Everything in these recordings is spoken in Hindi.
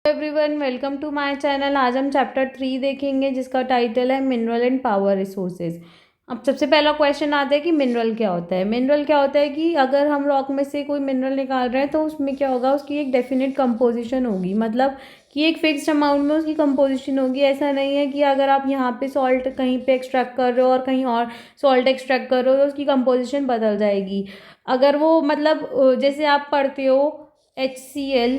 Everyone, welcome to my channel. आज हम चैप्टर 3 देखेंगे जिसका टाइटल है मिनरल एंड पावर रिसोर्सेज। अब सबसे पहला क्वेश्चन आता है कि मिनरल क्या होता है। मिनरल क्या होता है कि अगर हम रॉक में से कोई मिनरल निकाल रहे हैं तो उसमें क्या होगा, उसकी एक डेफिनेट कंपोजिशन होगी, मतलब कि एक फिक्स्ड अमाउंट में उसकी कंपोजिशन होगी। ऐसा नहीं है कि अगर आप यहाँ पे सॉल्ट कहीं पे एक्सट्रैक्ट कर रहे हो और कहीं और सॉल्ट एक्सट्रैक्ट कर रहे हो तो उसकी कंपोजिशन बदल जाएगी। अगर वो मतलब जैसे आप पढ़ते हो HCl,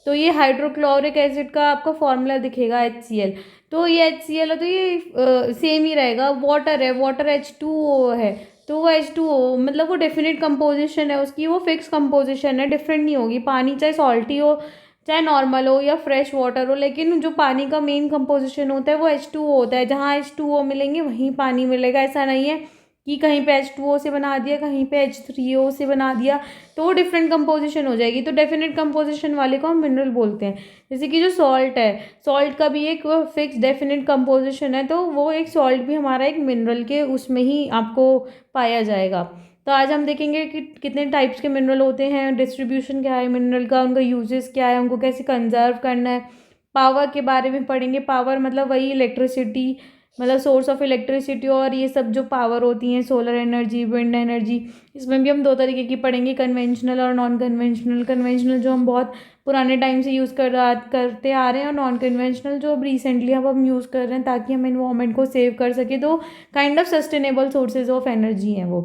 तो ये हाइड्रोक्लोरिक एसिड का आपको फॉर्मूला दिखेगा HCl। तो ये HCl है तो ये सेम ही रहेगा। वाटर है, वाटर H2O है, तो वो H2O मतलब वो डेफिनेट कंपोजिशन है उसकी, वो फिक्स कंपोजिशन है, डिफरेंट नहीं होगी। पानी चाहे सॉल्टी हो, चाहे नॉर्मल हो या फ्रेश वाटर हो, लेकिन जो पानी का मेन कंपोजिशन होता है वो H2O होता है। जहाँ H2O मिलेंगे वहीं पानी मिलेगा। ऐसा नहीं है कि कहीं पे H2O से बना दिया, कहीं पे H3O से बना दिया, तो वो डिफरेंट कंपोजिशन हो जाएगी। तो डेफिनेट कंपोजिशन वाले को हम मिनरल बोलते हैं। जैसे कि जो सॉल्ट है, सॉल्ट का भी एक फिक्स डेफिनेट कंपोजिशन है, तो वो एक सॉल्ट भी हमारा एक मिनरल के उसमें ही आपको पाया जाएगा। तो आज हम देखेंगे कि कितने टाइप्स के मिनरल होते हैं, डिस्ट्रीब्यूशन क्या है मिनरल का, उनका यूजेस क्या है, उनको कैसे कंजर्व करना है। पावर के बारे में पढ़ेंगे। पावर मतलब वही इलेक्ट्रिसिटी, मतलब सोर्स ऑफ इलेक्ट्रिसिटी, और ये सब जो पावर होती हैं, सोलर एनर्जी, विंड एनर्जी। इसमें भी हम दो तरीके की पढ़ेंगे, कन्वेंशनल और नॉन कन्वेंशनल। कन्वेंशनल जो हम बहुत पुराने टाइम से यूज़ करते आ रहे हैं, और नॉन कन्वेंशनल जो अब रिसेंटली अब हम यूज़ कर रहे हैं ताकि हम इन्वायरमेंट को सेव कर सके। तो kind of sustainable sources of energy हैं वो।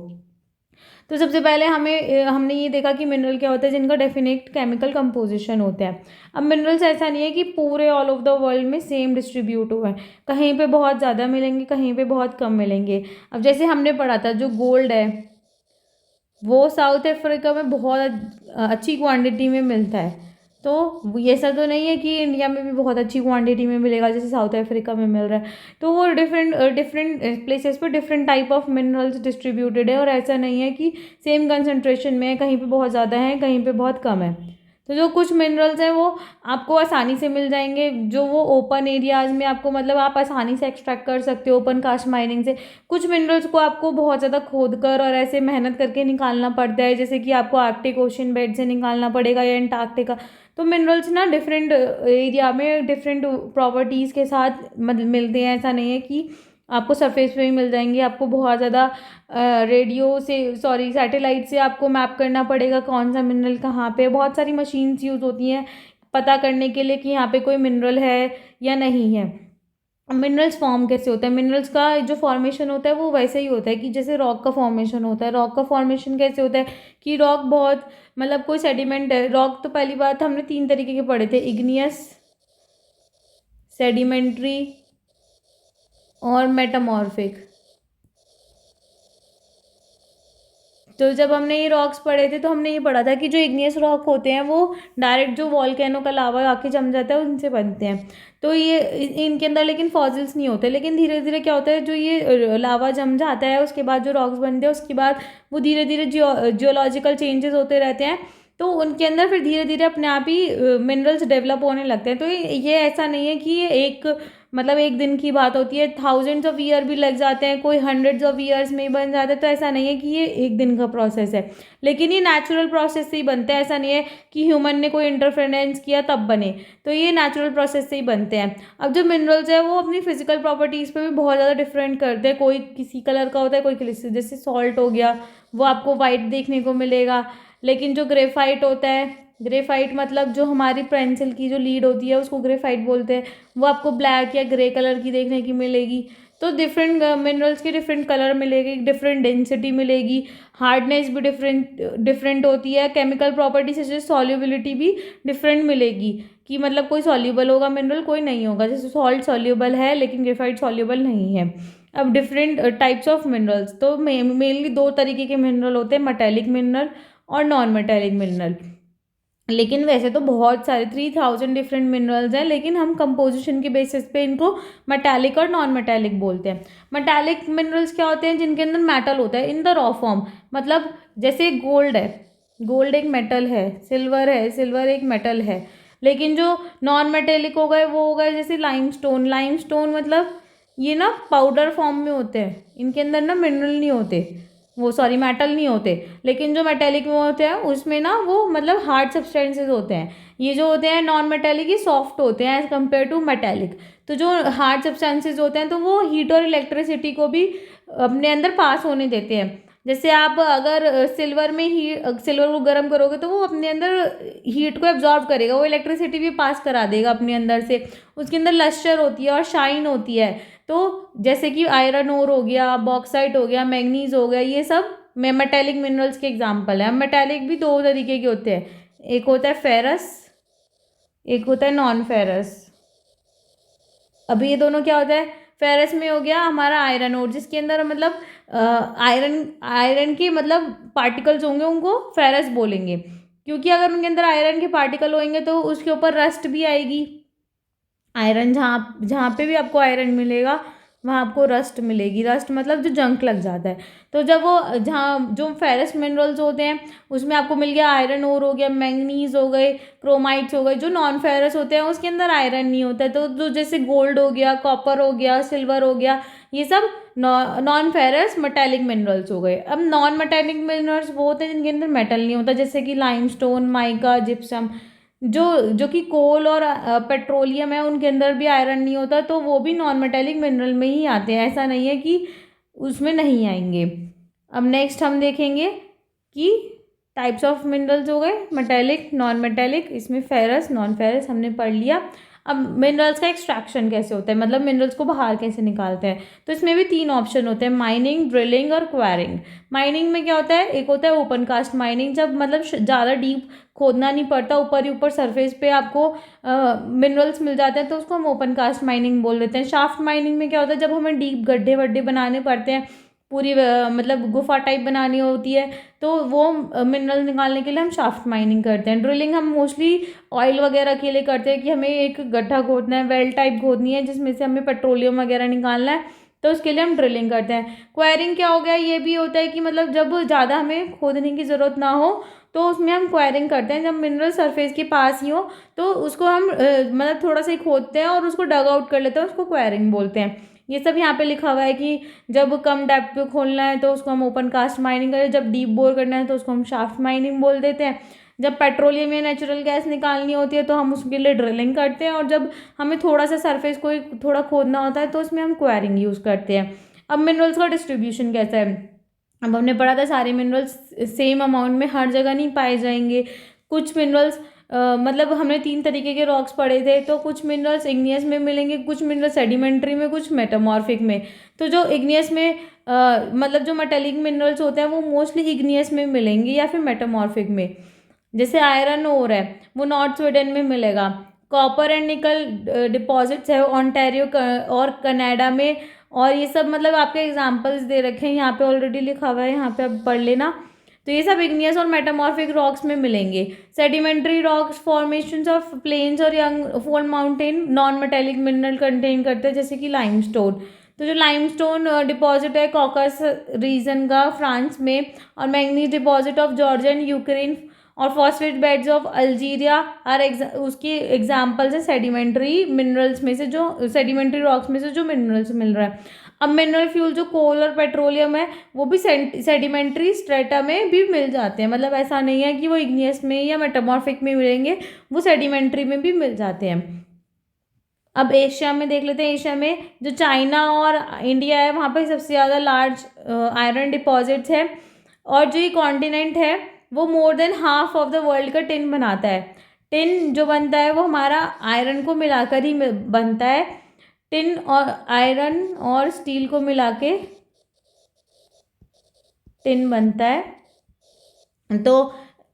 तो सबसे पहले हमने ये देखा कि मिनरल क्या होता है, जिनका डेफिनेट केमिकल कंपोजिशन होता है। अब मिनरल्स ऐसा नहीं है कि पूरे ऑल ओवर द वर्ल्ड में सेम डिस्ट्रीब्यूट हुए हैं। कहीं पे बहुत ज़्यादा मिलेंगे, कहीं पे बहुत कम मिलेंगे। अब जैसे हमने पढ़ा था, जो गोल्ड है वो साउथ अफ्रीका में बहुत अच्छी क्वांटिटी में मिलता है। तो ये ऐसा तो नहीं है कि इंडिया में भी बहुत अच्छी क्वांटिटी में मिलेगा जैसे साउथ अफ्रीका में मिल रहा है। तो वो डिफरेंट डिफरेंट प्लेसेस पे different type of minerals distributed है, और ऐसा नहीं है कि सेम कंसंट्रेशन में है, कहीं पे बहुत ज़्यादा है, कहीं पे बहुत कम है। तो जो कुछ मिनरल्स हैं वो आपको आसानी से मिल जाएंगे, जो वो ओपन एरियाज़ में आपको मतलब आप आसानी से एक्सट्रैक्ट कर सकते हो ओपन कास्ट माइनिंग से। कुछ मिनरल्स को आपको बहुत ज़्यादा खोद कर और ऐसे मेहनत करके निकालना पड़ता है, जैसे कि आपको आर्कटिक ओशन बेड से निकालना पड़ेगा या एंटार्क्टिका। तो मिनरल्स ना डिफरेंट एरिया में डिफरेंट प्रॉपर्टीज़ के साथ मिलते हैं। ऐसा नहीं है कि आपको सरफेस पे ही मिल जाएंगे, आपको बहुत ज़्यादा रेडियो से सैटेलाइट से आपको मैप करना पड़ेगा कौन सा मिनरल कहाँ पे। बहुत सारी मशीन्स यूज़ होती हैं पता करने के लिए कि यहाँ पे कोई मिनरल है या नहीं है। मिनरल्स फॉर्म कैसे होता है, मिनरल्स का जो फॉर्मेशन होता है वो वैसे ही होता है कि जैसे रॉक का फॉर्मेशन होता है। रॉक का फॉर्मेशन कैसे होता है कि रॉक बहुत मतलब कोई सेडिमेंट है। रॉक तो पहली बात हमने 3 तरीके के पढ़े थे, इग्नियस, सेडिमेंट्री और मेटामॉर्फिक। तो जब हमने ये रॉक्स पढ़े थे तो हमने ये पढ़ा था कि जो इग्नियस रॉक होते हैं वो डायरेक्ट जो वॉल्केनो का लावा आके जम जाता है उनसे बनते हैं। तो ये इनके अंदर लेकिन फॉसिल्स नहीं होते। लेकिन धीरे धीरे क्या होता है, जो ये लावा जम जाता है उसके बाद जो रॉक्स बनते हैं उसके बाद वो धीरे धीरे जियोलॉजिकल चेंजेस होते रहते हैं। तो उनके अंदर फिर धीरे धीरे अपने आप ही मिनरल्स डेवलप होने लगते हैं। तो ये ऐसा नहीं है कि ये एक मतलब एक दिन की बात होती है, थाउजेंड्स ऑफ ईयर भी लग जाते हैं, कोई हंड्रेड्स ऑफ ईयर्स में ही बन जाता है। तो ऐसा नहीं है कि ये एक दिन का प्रोसेस है, लेकिन ये नेचुरल प्रोसेस से ही बनता है। ऐसा नहीं है कि ह्यूमन ने कोई इंटरफेरेंस किया तब बने, तो ये नेचुरल प्रोसेस से ही बनते हैं। अब जो मिनरल्स है वो अपनी फिजिकल प्रॉपर्टीज़ पे भी बहुत ज़्यादा डिफरेंट करते हैं। कोई किसी कलर का होता है, कोई किसी, जैसे सॉल्ट हो गया वो आपको वाइट देखने को मिलेगा। लेकिन जो ग्रेफाइट होता है, ग्रेफाइट मतलब जो हमारी पेंसिल की जो लीड होती है उसको ग्रेफाइट बोलते हैं, वो आपको ब्लैक या ग्रे कलर की देखने की मिलेगी। तो डिफरेंट मिनरल्स के डिफरेंट कलर मिलेगी, डिफरेंट डेंसिटी मिलेगी, हार्डनेस भी डिफरेंट डिफरेंट होती है, केमिकल प्रॉपर्टी जैसे सॉल्युबिलिटी भी डिफरेंट मिलेगी, कि मतलब कोई सॉल्युबल होगा मिनरल, कोई नहीं होगा। जैसे सॉल्ट सॉल्युबल है लेकिन ग्रेफाइट सॉल्युबल नहीं है। अब डिफरेंट टाइप्स ऑफ मिनरल्स, तो मेनली 2 तरीके के मिनरल होते हैं, मेटेलिक मिनरल और नॉन मेटेलिक मिनरल। लेकिन वैसे तो बहुत सारे 3000 डिफरेंट मिनरल्स हैं, लेकिन हम कंपोजिशन के बेसिस पे इनको मेटालिक और नॉन मेटालिक बोलते हैं। मेटालिक मिनरल्स क्या होते हैं, जिनके अंदर मेटल होता है इन द रॉ फॉर्म। मतलब जैसे गोल्ड है, गोल्ड एक मेटल है, सिल्वर है, सिल्वर एक मेटल है। लेकिन जो नॉन मेटेलिक हो गए वो हो गए जैसे लाइमस्टोन। लाइमस्टोन मतलब ये ना पाउडर फॉर्म में होते हैं, इनके अंदर ना मिनरल नहीं होते, वो मेटल नहीं होते। लेकिन जो मेटेलिक में होते हैं उसमें ना वो मतलब हार्ड सब्सटेंसेस होते हैं। ये जो होते हैं नॉन मेटेलिक, ये सॉफ्ट होते हैं एज कम्पेयर टू मेटेलिक। तो जो हार्ड सब्सटेंसेज होते हैं तो वो हीट और इलेक्ट्रिसिटी को भी अपने अंदर पास होने देते हैं। जैसे आप अगर सिल्वर को गर्म करोगे तो वो अपने अंदर हीट को एब्जॉर्ब करेगा, वो इलेक्ट्रिसिटी भी पास करा देगा अपने अंदर से। उसके अंदर लस्टर होती है और शाइन होती है। तो जैसे कि आयरन ओर हो गया, बॉक्साइट हो गया, मैंगनीज हो गया, ये सब मेटेलिक मिनरल्स के एग्जाम्पल है। मेटेलिक भी दो तरीके के होते हैं, एक होता है फेरस, एक होता है नॉन फेरस। अभी ये दोनों क्या होता है, फेरस में हो गया हमारा आयरन ओर, जिसके अंदर मतलब आयरन आयरन के मतलब पार्टिकल्स होंगे, उनको फेरस बोलेंगे। क्योंकि अगर उनके अंदर आयरन के पार्टिकल होंगे तो उसके ऊपर रस्ट भी आएगी। आयरन जहाँ जहाँ पे भी आपको आयरन मिलेगा वहाँ आपको रस्ट मिलेगी। रस्ट मतलब जो जंक लग जाता है। तो जब वो जहाँ जो फेरस मिनरल्स होते हैं उसमें आपको मिल गया आयरन ओर हो गया, मैंगनीज हो गए, क्रोमाइट्स हो गए। जो नॉन फेरस होते हैं उसके अंदर आयरन नहीं होता है। तो जो जैसे गोल्ड हो गया, कॉपर हो गया, सिल्वर हो गया, ये सब नॉन फेरस मेटेलिक मिनरल्स हो गए। अब नॉन मेटेलिक मिनरल्स वो होते हैं जिनके अंदर मेटल नहीं होता, जैसे कि लाइमस्टोन, माइका, जिप्सम। जो जो कि कोल और पेट्रोलियम है उनके अंदर भी आयरन नहीं होता, तो वो भी नॉन मेटेलिक मिनरल में ही आते हैं, ऐसा नहीं है कि उसमें नहीं आएंगे। अब नेक्स्ट हम देखेंगे कि टाइप्स ऑफ मिनरल्स हो गए मेटेलिक, नॉन मेटेलिक, इसमें फेरस, नॉन फेरस हमने पढ़ लिया। अब मिनरल्स का एक्सट्रैक्शन कैसे होता है, मतलब मिनरल्स को बाहर कैसे निकालते हैं। तो इसमें भी तीन ऑप्शन होते हैं, माइनिंग, ड्रिलिंग और क्वारिंग। माइनिंग में क्या होता है, एक होता है ओपन कास्ट माइनिंग, जब मतलब ज़्यादा डीप खोदना नहीं पड़ता, ऊपर ही ऊपर सरफेस पे आपको मिनरल्स मिल जाते हैं, तो उसको हम ओपन कास्ट माइनिंग बोल देते हैं। शाफ्ट माइनिंग में क्या होता है, जब हमें डीप गड्ढे वड्ढे बनाने पड़ते हैं, पूरी मतलब गुफा टाइप बनानी होती है, तो वो मिनरल निकालने के लिए हम शाफ्ट माइनिंग करते हैं। ड्रिलिंग हम मोस्टली ऑयल वगैरह के लिए करते हैं कि हमें एक गड्ढा खोदना है, वेल टाइप खोदनी है जिसमें से हमें पेट्रोलियम वगैरह निकालना है, तो उसके लिए हम ड्रिलिंग करते हैं। क्वायरिंग क्या हो गया, ये भी होता है कि मतलब जब ज़्यादा हमें खोदने की ज़रूरत ना हो तो उसमें हम क्वायरिंग करते हैं। जब मिनरल सरफेस के पास ही हो तो उसको हम मतलब थोड़ा सा ही खोदते हैं और उसको डग आउट कर लेते हैं, उसको क्वायरिंग बोलते हैं। ये सब यहाँ पे लिखा हुआ है कि जब कम डेप्थ पे खोलना है तो उसको हम ओपन कास्ट माइनिंग करें, जब डीप बोर करना है तो उसको हम शाफ्ट माइनिंग बोल देते हैं। जब पेट्रोलियम या नेचुरल गैस निकालनी होती है तो हम उसके लिए ड्रिलिंग करते हैं, और जब हमें थोड़ा सा सरफेस को थोड़ा खोदना होता है तो उसमें हम क्वायरिंग यूज़ करते हैं। अब मिनरल्स का डिस्ट्रीब्यूशन कैसा है, अब हमने पढ़ा था सारे मिनरल्स सेम अमाउंट में हर जगह नहीं पाए जाएंगे। कुछ मिनरल्स मतलब हमने तीन तरीके के रॉक्स पढ़े थे, तो कुछ मिनरल्स इग्नियस में मिलेंगे, कुछ मिनरल्स सेडिमेंट्री में, कुछ मेटामॉर्फिक में। तो जो इग्नियस में मतलब जो मेटेलिक मिनरल्स होते हैं वो मोस्टली इग्नियस में मिलेंगे या फिर मेटामॉर्फिक में। जैसे आयरन ओर है वो नॉर्थ स्वीडन में मिलेगा। कॉपर एंड निकल डिपॉजिट्स है ओंटारियो और कनाडा में। और ये सब मतलब आपके एग्जांपल्स दे रखे हैं यहाँ पे, ऑलरेडी लिखा हुआ है, यहाँ पे आप पढ़ लेना। तो ये सब इग्नियस और मेटामॉर्फिक रॉक्स में मिलेंगे। Sedimentary rocks formations of plains और young fold mountain non metallic mineral contain करते हैं, जैसे कि लाइमस्टोन। तो जो लाइमस्टोन डिपॉजिट है कॉकस रीजन का फ्रांस में, और manganese deposit of Georgian Ukraine, और फॉस्फेट बेड्स ऑफ अल्जीरिया हर उसकी एग्जाम्पल्स है सेडिमेंट्री मिनरल्स में से, जो सेडिमेंट्री रॉक्स में से जो मिनरल्स मिल रहा है। अब मिनरल फ्यूल जो कोल और पेट्रोलियम है वो भी सेडिमेंट्री स्ट्रेटा में भी मिल जाते हैं, मतलब ऐसा नहीं है कि वो इग्नियस में या मेटामॉर्फिक में मिलेंगे, वो सेडिमेंट्री में भी मिल जाते हैं। अब एशिया में देख लेते हैं। एशिया में जो चाइना और इंडिया है वहाँ पर सबसे ज़्यादा लार्ज आयरन डिपॉजिट्स है, और जो ये कॉन्टिनेंट है वो more than half of the world का टिन बनाता है। टिन जो बनता है वो हमारा आयरन को मिलाकर ही बनता है। टिन और आयरन और स्टील को मिला के टिन बनता है। तो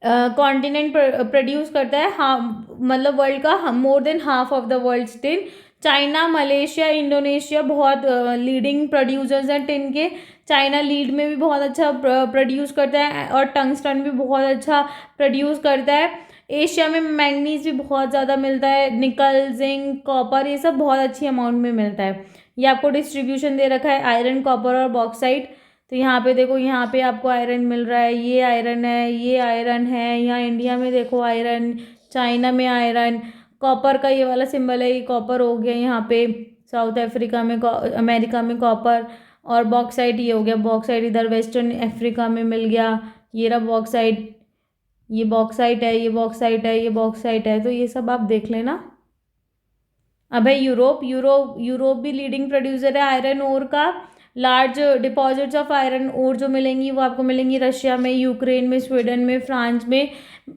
कॉन्टिनेंट प्रोड्यूस करता है मतलब वर्ल्ड का more than half of the world tin. China, Malaysia, Indonesia बहुत लीडिंग प्रोड्यूसर्स हैं टिन के। चाइना लीड में भी बहुत अच्छा प्रोड्यूस करता है, और टंगस्टन भी बहुत अच्छा प्रोड्यूस करता है। एशिया में मैंगनीज भी बहुत ज़्यादा मिलता है, निकल, जिंक, कॉपर, ये सब बहुत अच्छी अमाउंट में मिलता है। ये आपको डिस्ट्रीब्यूशन दे रखा है आयरन, कॉपर और बॉक्साइट। तो यहाँ पे देखो, यहाँ पे आपको आयरन मिल रहा है, ये आयरन है, ये आयरन है। यहाँ इंडिया में देखो आयरन, चाइना में आयरन, कॉपर का ये वाला सिंबल है, ये कॉपर हो गया। यहाँ पे साउथ अफ्रीका में, अमेरिका में कॉपर, और बॉक्साइट ये हो गया, बॉक्साइट इधर वेस्टर्न अफ्रीका में मिल गया, ये रहा बॉक्साइट। ये बॉक्साइट है, ये बॉक्साइट है, ये बॉक्साइट है, तो ये सब आप देख लेना। अब है यूरोप। यूरोप भी लीडिंग प्रोड्यूसर है आयरन ओर का। Large deposits of iron ore जो मिलेंगी वो आपको मिलेंगी रशिया में, यूक्रेन में, स्वीडन में, फ्रांस में।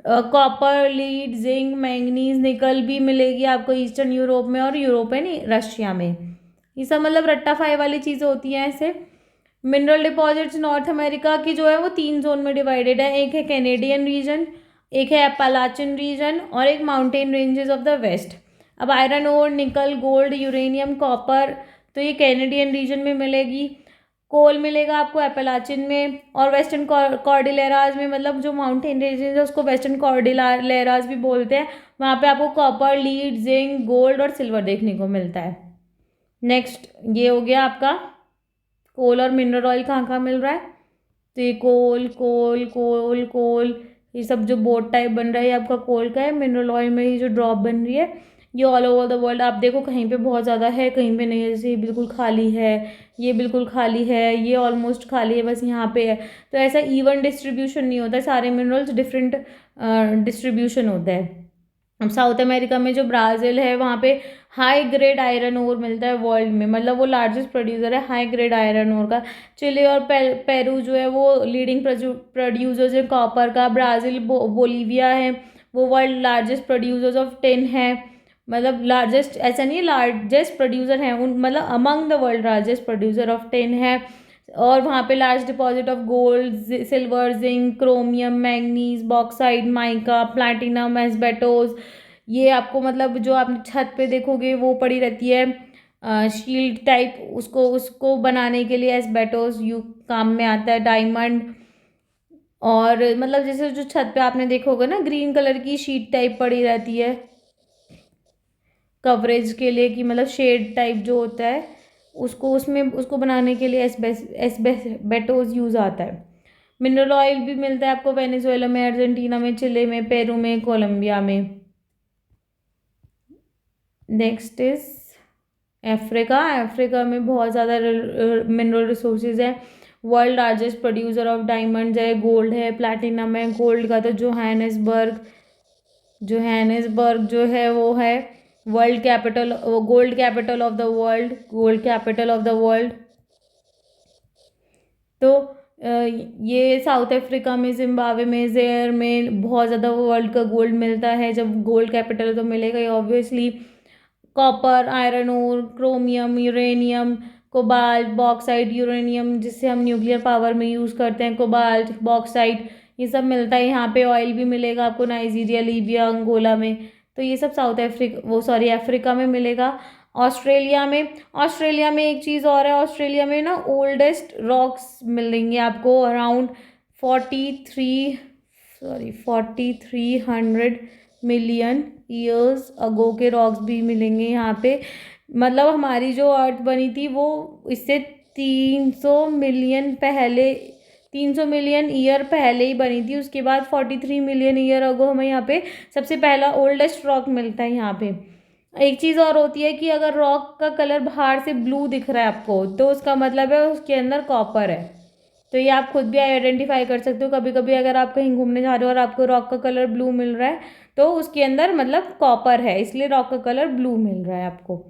कॉपर, लीड, जिंक, मैंगनीज, निकल भी मिलेगी आपको ईस्टर्न यूरोप में और यूरोप है रशिया में। ये सब मतलब रट्टा फाई वाली चीज़ें होती हैं ऐसे। मिनरल डिपॉजिट्स नॉर्थ अमेरिका की जो है वो 3 जोन में डिवाइडेड है। एक है कैनेडियन रीजन, एक है अपालाचिन रीजन और एक mountain ranges of the west. अब iron ore, nickel, gold, uranium, copper तो ये कैनेडियन रीजन में मिलेगी। कोल मिलेगा आपको एपेलाचिन में और वेस्टर्न कॉर्डिलेराज में, मतलब जो माउंटेन रेंजेस है उसको वेस्टर्न कॉर्डिलेराज भी बोलते हैं। वहाँ पे आपको कॉपर, लीड, जिंक, गोल्ड और सिल्वर देखने को मिलता है। नेक्स्ट ये हो गया आपका कोल और मिनरल ऑयल कहाँ कहाँ मिल रहा है। तो ये कोल कोल कोल कोल ये सब जो बोट टाइप बन रहा है ये आपका कोल का है। मिनरल ऑयल में ये जो ड्रॉप बन रही है ये ऑल ओवर द वर्ल्ड आप देखो कहीं पे बहुत ज़्यादा है, कहीं पे नहीं है। जैसे ये बिल्कुल खाली है, ये बिल्कुल खाली है, ये ऑलमोस्ट खाली है, बस यहाँ पे है। तो ऐसा इवन डिस्ट्रीब्यूशन नहीं होता है, सारे मिनरल्स डिफरेंट डिस्ट्रीब्यूशन होता है। अब साउथ अमेरिका में जो ब्राज़ील है वहाँ पे हाई ग्रेड आयरन ओर मिलता है वर्ल्ड में, मतलब वो लार्जेस्ट प्रोड्यूसर है हाई ग्रेड आयरन ओर का। चिली और पेरू जो है वो लीडिंग प्रोड्यूसर्स है कॉपर का। ब्राज़ील, बोलीविया है वो world largest producers of tin है, मतलब लार्जेस्ट ऐसा नहीं है लार्जेस्ट प्रोड्यूसर है उन, मतलब among the world largest producer of tin है। और वहाँ पे large deposit of gold, silver, zinc, chromium, manganese, bauxite, mica, platinum, asbestos. ये आपको मतलब जो आप छत पे देखोगे वो पड़ी रहती है शील्ड टाइप, उसको उसको बनाने के लिए एस्बेटोस यू काम में आता है। डायमंड और मतलब जैसे जो छत पे आपने देखोगे ना ग्रीन कलर की शीट टाइप पड़ी रहती है कवरेज के लिए, कि मतलब शेड टाइप जो होता है उसको उसमें उसको बनाने के लिए एस्बेटोस यूज़ आता है। मिनरल ऑयल भी मिलता है आपको वेनेजुएला में, अर्जेंटीना में, चिले में, पेरू में, कोलंबिया में। Next is Africa. अफ्रीका में बहुत ज़्यादा मिनरल रिसोर्सेज है। World largest producer of diamonds है, गोल्ड है, प्लैटिनम है। गोल्ड का तो जोहानिसबर्ग जो है वो है world capital, gold capital of the world, gold capital of the world. तो ये साउथ अफ्रीका में, जिम्बाब्वे में, ज़ेयर में बहुत ज़्यादा वर्ल्ड का गोल्ड मिलता है। जब गोल्ड कैपिटल तो मिलेगा ही obviously. Copper, iron ore, chromium, uranium, cobalt, bauxite, uranium जिससे हम न्यूक्लियर पावर में यूज़ करते हैं, कोबाल्ट, बॉक्साइट ये सब मिलता है यहाँ पे। ऑयल भी मिलेगा आपको नाइजीरिया, लीबिया, अंगोला में। तो ये सब अफ्रीका में मिलेगा। ऑस्ट्रेलिया में एक चीज़ और है, ऑस्ट्रेलिया में ना ओल्डेस्ट रॉक्स मिलेंगे आपको अराउंड 4300 मिलियन ईयर्स अगो के रॉक्स भी मिलेंगे यहाँ पे। मतलब हमारी जो अर्थ बनी थी वो इससे 300 मिलियन ईयर पहले ही बनी थी। उसके बाद 43 मिलियन ईयर अगो हमें यहाँ पे सबसे पहला ओल्डेस्ट रॉक मिलता है यहाँ पे। एक चीज़ और होती है कि अगर रॉक का कलर बाहर से ब्लू दिख रहा है आपको तो उसका मतलब है उसके अंदर कॉपर है। तो ये आप खुद भी आइडेंटिफाई कर सकते हो। कभी कभी अगर आप कहीं घूमने जा रहे हो और आपको रॉक का कलर ब्लू मिल रहा है तो उसके अंदर मतलब कॉपर है, इसलिए रॉक का कलर ब्लू मिल रहा है आपको।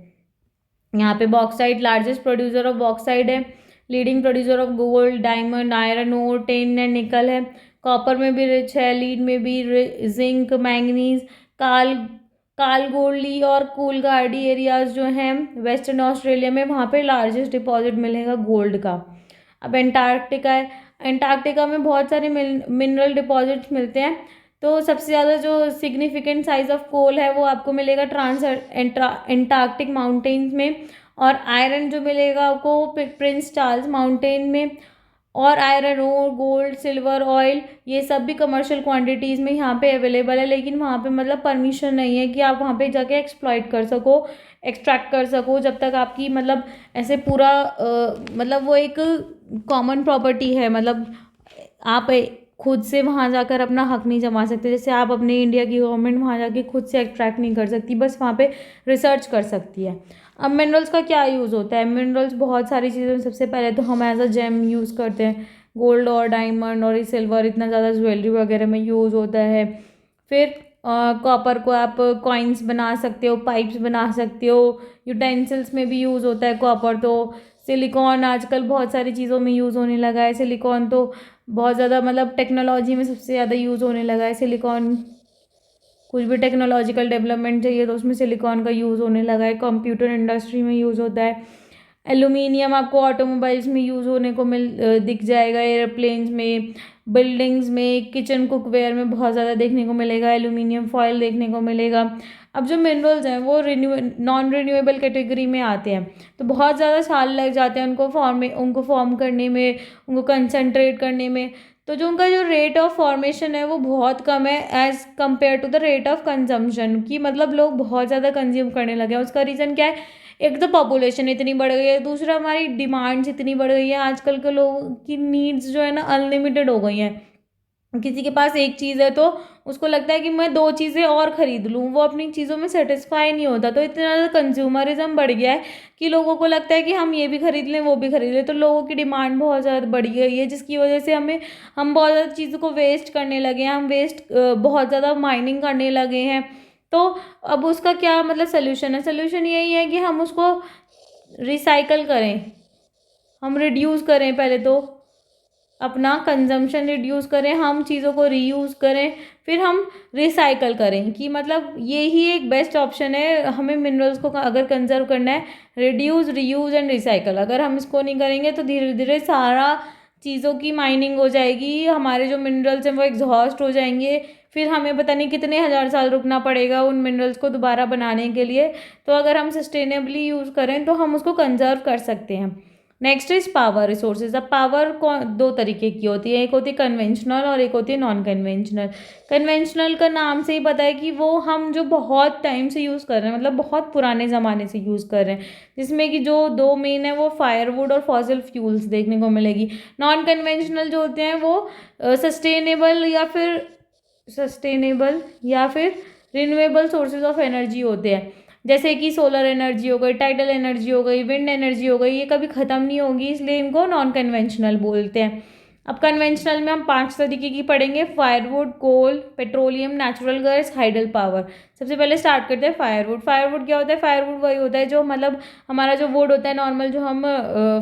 यहाँ पे bauxite largest producer of bauxite है, leading producer of gold, diamond, iron ore, tin and nickel है। कॉपर में भी रिच है, लीड में भी, जिंक, मैंगनीज, कालगोडली और कूलगार्डी एरियाज जो हैं वेस्टर्न ऑस्ट्रेलिया में, वहाँ पे लार्जेस्ट डिपॉजिट मिलेगा गोल्ड का। अब एंटार्क्टिका है, एंटार्क्टिका में बहुत सारे मिनरल डिपॉजिट्स मिलते हैं। तो सबसे ज़्यादा जो सिग्निफिकेंट साइज ऑफ कोल है वो आपको मिलेगा एंटार्क्टिक माउंटेन्स में, और आयरन जो मिलेगा आपको प्रिंस चार्ल्स माउंटेन में। और iron ore, gold, silver, oil ये सब भी कमर्शियल क्वांटिटीज़ में यहाँ पे अवेलेबल है, लेकिन वहाँ पे मतलब परमिशन नहीं है कि आप वहाँ पे जाके एक्सप्लॉइट कर सको, एक्सट्रैक्ट कर सको, जब तक आपकी मतलब ऐसे पूरा मतलब वो एक कॉमन प्रॉपर्टी है, मतलब आप खुद से वहाँ जाकर अपना हक नहीं जमा सकते। जैसे आप अपने इंडिया की गवर्नमेंट वहाँ जाके खुद से एक्सट्रैक्ट नहीं कर सकती, बस वहाँ पे रिसर्च कर सकती है। अब मिनरल्स का क्या यूज़ होता है? मिनरल्स बहुत सारी चीज़ें, सबसे पहले तो हम एज अ जेम यूज़ करते हैं। गोल्ड और डायमंड और सिल्वर इतना ज़्यादा ज्वेलरी वगैरह में यूज़ होता है। फिर कॉपर को आप कॉइन्स बना सकते हो, पाइप्स बना सकते हो, यूटेंसिल्स में भी यूज़ होता है कॉपर। तो सिलिकॉन आजकल बहुत सारी चीज़ों में यूज़ होने लगा है। सिलिकॉन तो बहुत ज़्यादा मतलब टेक्नोलॉजी में सबसे ज़्यादा यूज़ होने लगा है सिलिकॉन। कुछ भी टेक्नोलॉजिकल डेवलपमेंट चाहिए तो उसमें सिलिकॉन का यूज़ होने लगा है। कंप्यूटर इंडस्ट्री में यूज़ होता है। एल्यूमिनियम आपको ऑटोमोबाइल्स में यूज़ होने को दिख जाएगा, एयरप्लेन्स में, बिल्डिंग्स में, किचन कुकवेयर में बहुत ज़्यादा देखने को मिलेगा। एल्यूमिनियम फॉयल देखने को मिलेगा। अब जो मिनरल्स हैं वो नॉन रिन्यूएबल कैटेगरी में आते हैं, तो बहुत ज़्यादा साल लग जाते हैं उनको फॉर्म करने में, उनको कंसनट्रेट करने में। तो जो उनका जो रेट ऑफ फॉर्मेशन है वो बहुत कम है as compared to the rate of consumption, कि मतलब लोग बहुत ज़्यादा कंज्यूम करने लगे हैं। उसका रीज़न क्या है? एक तो पॉपुलेशन इतनी बढ़ गई है, दूसरा हमारी डिमांड्स इतनी बढ़ गई है। आजकल के लोगों की नीड्स जो है ना अनलिमिटेड हो गई हैं। किसी के पास एक चीज़ है तो उसको लगता है कि मैं 2 चीज़ें और ख़रीद लूँ, वो अपनी चीज़ों में सेटिस्फाई नहीं होता। तो इतना ज़्यादा कंज्यूमरिज़्म बढ़ गया है कि लोगों को लगता है कि हम ये भी खरीद लें, वो भी खरीद लें। तो लोगों की डिमांड बहुत ज़्यादा बढ़ गई है, जिसकी वजह से हम बहुत ज़्यादा चीज़ों को वेस्ट करने लगे हैं। हम बहुत ज़्यादा माइनिंग करने लगे हैं। तो अब उसका क्या मतलब सॉल्यूशन है? सॉल्यूशन यही है कि हम उसको रिसाइकल करें, हम रिड्यूस करें, पहले तो अपना कंजम्पशन रिड्यूस करें, हम चीज़ों को रीयूज़ करें, फिर हम रिसाइकल करें। कि मतलब ये ही एक बेस्ट ऑप्शन है। हमें मिनरल्स को अगर कंजर्व करना है, रिड्यूस, रीयूज़ एंड रिसाइकल। अगर हम इसको नहीं करेंगे तो धीरे धीरे सारा चीज़ों की माइनिंग हो जाएगी, हमारे जो मिनरल्स हैं वो एग्जॉस्ट हो जाएंगे, फिर हमें पता नहीं कितने हज़ार साल रुकना पड़ेगा उन मिनरल्स को दोबारा बनाने के लिए। तो अगर हम सस्टेनेबली यूज़ करें तो हम उसको कंजर्व कर सकते हैं। Next is power resources. अब पावर दो तरीके की होती है, एक होती है कन्वेंशनल और एक होती है नॉन कन्वेंशनल। कन्वेंशनल का नाम से ही पता है कि वो हम जो बहुत टाइम से यूज़ कर रहे हैं, मतलब बहुत पुराने ज़माने से यूज़ कर रहे हैं, जिसमें कि जो दो मेन है वो फायरवुड और फॉसिल फ्यूल्स देखने को मिलेगी। नॉन कन्वेंशनल जो होते हैं वो सस्टेनेबल या फिर रिन्यूएबल सोर्सेज ऑफ एनर्जी होते हैं, जैसे कि सोलर एनर्जी हो गई, टाइडल एनर्जी हो गई, विंड एनर्जी हो गई। ये कभी ख़त्म नहीं होगी, इसलिए इनको नॉन कन्वेंशनल बोलते हैं। अब कन्वेंशनल में हम 5 तरीके की पढ़ेंगे: firewood, coal, petroleum, natural gas, hydel power. सबसे पहले स्टार्ट करते हैं फायरवुड। फायरवुड क्या होता है? फायरवुड वही होता है जो मतलब हमारा जो वुड होता है नॉर्मल, जो हम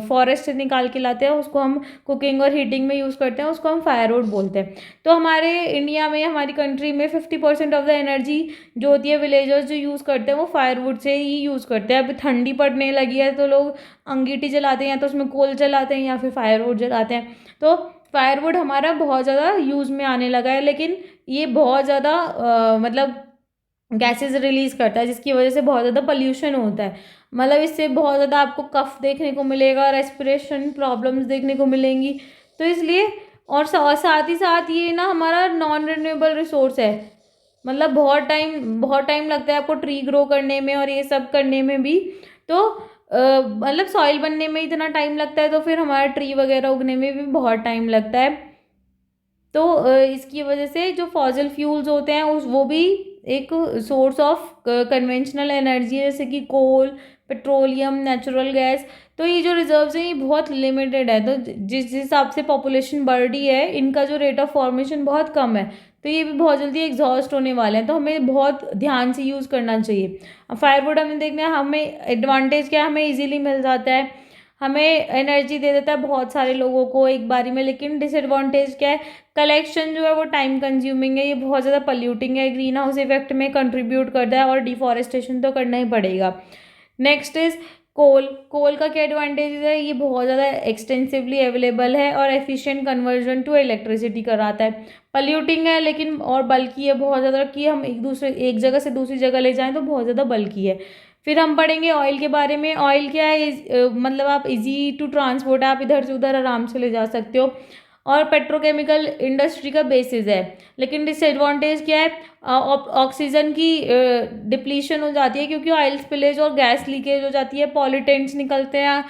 फॉरेस्ट से निकाल के लाते हैं, उसको हम कुकिंग और हीटिंग में यूज़ करते हैं, उसको हम फायरवुड बोलते हैं। तो हमारे इंडिया में, हमारी कंट्री में 50% ऑफ द एनर्जी जो होती है विलेजर्स जो यूज़ करते हैं वो फायरवुड से ही यूज़ करते हैं। अब ठंडी पड़ने लगी है तो लोग अंगीठी जलाते हैं, या तो उसमें कोल जलाते हैं या फिर फायरवुड जलाते हैं। तो फायरवुड हमारा बहुत ज़्यादा यूज़ में आने लगा है, लेकिन ये बहुत ज़्यादा मतलब गैसेस रिलीज़ करता है, जिसकी वजह से बहुत ज़्यादा पॉल्यूशन होता है। मतलब इससे बहुत ज़्यादा आपको कफ देखने को मिलेगा, रेस्पिरेशन प्रॉब्लम्स देखने को मिलेंगी। तो इसलिए और साथ ही साथ ये ना हमारा नॉन रिन्यूएबल रिसोर्स है। मतलब बहुत टाइम लगता है आपको ट्री ग्रो करने में और ये सब करने में भी। तो मतलब सॉइल बनने में इतना टाइम लगता है, तो फिर हमारा ट्री वगैरह उगने में भी बहुत टाइम लगता है। तो इसकी वजह से जो फॉसिल फ्यूल्स होते हैं उस वो भी एक सोर्स ऑफ कन्वेंशनल एनर्जी है, जैसे कि कोल, पेट्रोलियम, नेचुरल गैस। तो ये जो रिजर्व्स हैं ये बहुत लिमिटेड है। तो जिस हिसाब से पॉपुलेशन बढ़ रही है, इनका जो रेट ऑफ फॉर्मेशन बहुत कम है, तो ये भी बहुत जल्दी एग्जॉस्ट होने वाले हैं। तो हमें बहुत ध्यान से यूज़ करना चाहिए। अब फायरवुड हमें देखना है, हमें एडवांटेज क्या है? हमें इजीली मिल जाता है, हमें एनर्जी दे देता है बहुत सारे लोगों को एक बारी में। लेकिन डिसएडवांटेज क्या है? कलेक्शन जो है वो टाइम कंज्यूमिंग है, ये बहुत ज़्यादा पॉल्यूटिंग है, ग्रीन हाउस इफेक्ट में कंट्रीब्यूट करता है और डिफॉरेस्टेशन तो करना ही पड़ेगा। नेक्स्ट इज कोल। कोल का क्या एडवांटेज है? ये बहुत ज़्यादा एक्सटेंसिवली अवेलेबल है और एफिशिएंट कन्वर्जन टू इलेक्ट्रिसिटी कराता है। पॉल्यूटिंग है लेकिन और बल्कि है बहुत ज़्यादा, कि हम एक जगह से दूसरी जगह ले जाएं तो बहुत ज़्यादा बल्कि है। फिर हम पढ़ेंगे ऑयल के बारे में। ऑयल क्या है? मतलब आप इजी टू ट्रांसपोर्ट है, आप इधर से उधर आराम से ले जा सकते हो, और पेट्रोकेमिकल इंडस्ट्री का बेसिस है। लेकिन डिसएडवांटेज क्या है? ऑक्सीजन की डिप्लीशन हो जाती है, क्योंकि ऑयल स्पिलेज और गैस लीकेज हो जाती है, पॉल्यूटेंट्स निकलते हैं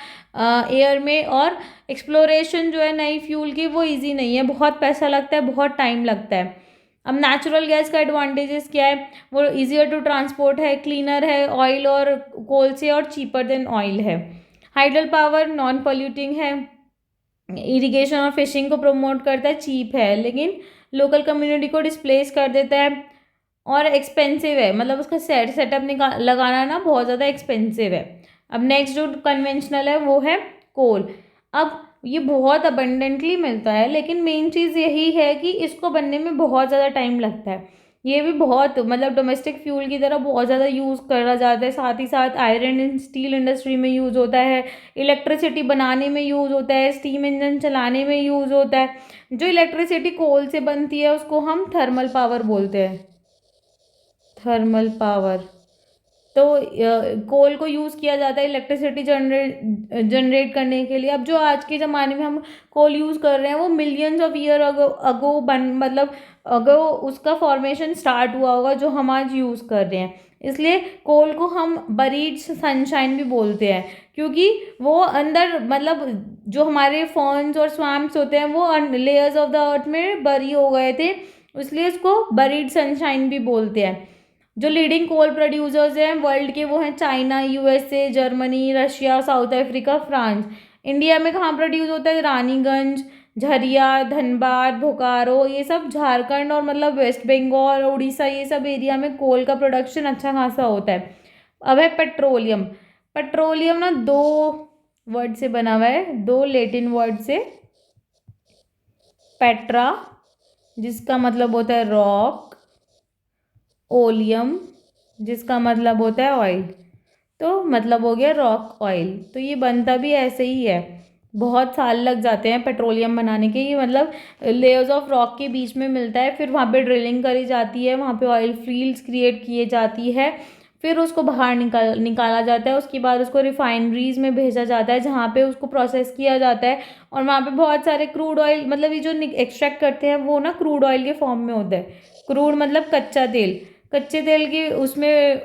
एयर में, और एक्सप्लोरेशन जो है नई फ्यूल की वो इजी नहीं है, बहुत पैसा लगता है, बहुत टाइम लगता है। अब नेचुरल गैस का एडवांटेजेस क्या है? वो इजियर टू ट्रांसपोर्ट है, क्लीनर है ऑयल और कोल से, और चीपर देन ऑयल है। हाइडल पावर नॉन पॉल्यूटिंग है, इरिगेशन और फिशिंग को प्रमोट करता है, चीप है, लेकिन लोकल कम्युनिटी को डिस्प्लेस कर देता है और एक्सपेंसिव है, मतलब उसका सेटअप लगाना ना बहुत ज़्यादा एक्सपेंसिव है। अब नेक्स्ट जो कन्वेंशनल है वो है कोल। अब ये बहुत अबंडेंटली मिलता है, लेकिन मेन चीज़ यही है कि इसको बनने में बहुत ज़्यादा टाइम लगता है। ये भी बहुत मतलब डोमेस्टिक फ्यूल की तरह बहुत ज़्यादा यूज़ करा जाता है, साथ ही साथ आयरन एंड स्टील इंडस्ट्री में यूज़ होता है, इलेक्ट्रिसिटी बनाने में यूज़ होता है, स्टीम इंजन चलाने में यूज़ होता है। जो इलेक्ट्रिसिटी कोल से बनती है उसको हम थर्मल पावर बोलते हैं, थर्मल पावर। तो कोल को यूज़ किया जाता है इलेक्ट्रिसिटी जनरेट करने के लिए। अब जो आज के ज़माने में हम कोल यूज़ कर रहे हैं वो मिलियंस ऑफ ईयर अगो मतलब अगो उसका फॉर्मेशन स्टार्ट हुआ होगा जो हम आज यूज़ कर रहे हैं। इसलिए कोल को हम बरीड सनशाइन भी बोलते हैं, क्योंकि वो अंदर मतलब जो हमारे फॉर्न्स और स्वैम्प्स होते हैं वो लेयर्स ऑफ द अर्थ में बरी हो गए थे, इसलिए इसको बरीड सनशाइन भी बोलते हैं। जो लीडिंग कोल प्रोड्यूसर्स हैं वर्ल्ड के वो हैं China, USA, Germany, Russia, south Africa, France. India में कहाँ प्रोड्यूस होता है? रानीगंज, झरिया, धनबाद, बोकारो, ये सब झारखंड और मतलब वेस्ट बंगाल, उड़ीसा, ये सब एरिया में कोल का प्रोडक्शन अच्छा खासा होता है। अब है पेट्रोलियम। पेट्रोलियम ना दो वर्ड से बना हुआ है, दो लेटिन वर्ड से। पेट्रा जिसका मतलब होता है रॉक, ओलियम जिसका मतलब होता है ऑयल, तो मतलब हो गया रॉक ऑयल। तो ये बनता भी ऐसे ही है, बहुत साल लग जाते हैं पेट्रोलियम बनाने के। ये मतलब लेयर्स ऑफ रॉक के बीच में मिलता है, फिर वहाँ पे ड्रिलिंग करी जाती है, वहाँ पे ऑयल फील्ड्स क्रिएट किए जाती है, फिर उसको बाहर निकाला जाता है। उसके बाद उसको रिफाइनरीज में भेजा जाता है जहाँ पे उसको प्रोसेस किया जाता है, और वहाँ पे बहुत सारे क्रूड ऑयल मतलब ये जो एक्सट्रैक्ट करते हैं वो ना क्रूड ऑयल के फॉर्म में होता है। क्रूड मतलब कच्चा तेल, कच्चे तेल की उसमें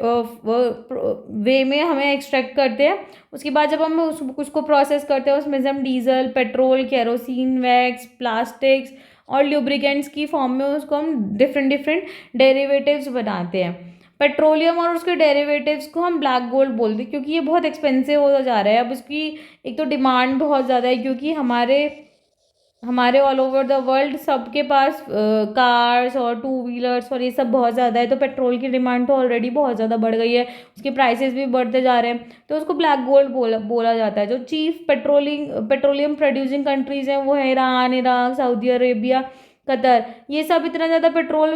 वे में हमें एक्सट्रैक्ट करते हैं। उसके बाद जब हम उसको प्रोसेस करते हैं उसमें से हम diesel, petrol, kerosene, wax, plastics और ल्यूब्रिकेंट्स की फॉर्म में उसको हम डिफरेंट डिफरेंट डेरिवेटिव्स बनाते हैं। पेट्रोलियम और उसके डेरिवेटिव्स को हम ब्लैक गोल्ड बोलते हैं, क्योंकि ये बहुत एक्सपेंसिव होता जा रहा है। अब उसकी एक तो डिमांड बहुत ज़्यादा है, क्योंकि हमारे ऑल ओवर द वर्ल्ड सबके पास कार्स और टू व्हीलर्स और ये सब बहुत ज़्यादा है, तो पेट्रोल की डिमांड तो ऑलरेडी बहुत ज़्यादा बढ़ गई है, उसके प्राइसेस भी बढ़ते जा रहे हैं, तो उसको ब्लैक गोल्ड बोला जाता है। जो चीफ पेट्रोलियम प्रोड्यूसिंग कंट्रीज़ हैं वो है Iran, Iraq, Saudi Arabia, Qatar. ये सब इतना ज़्यादा पेट्रोल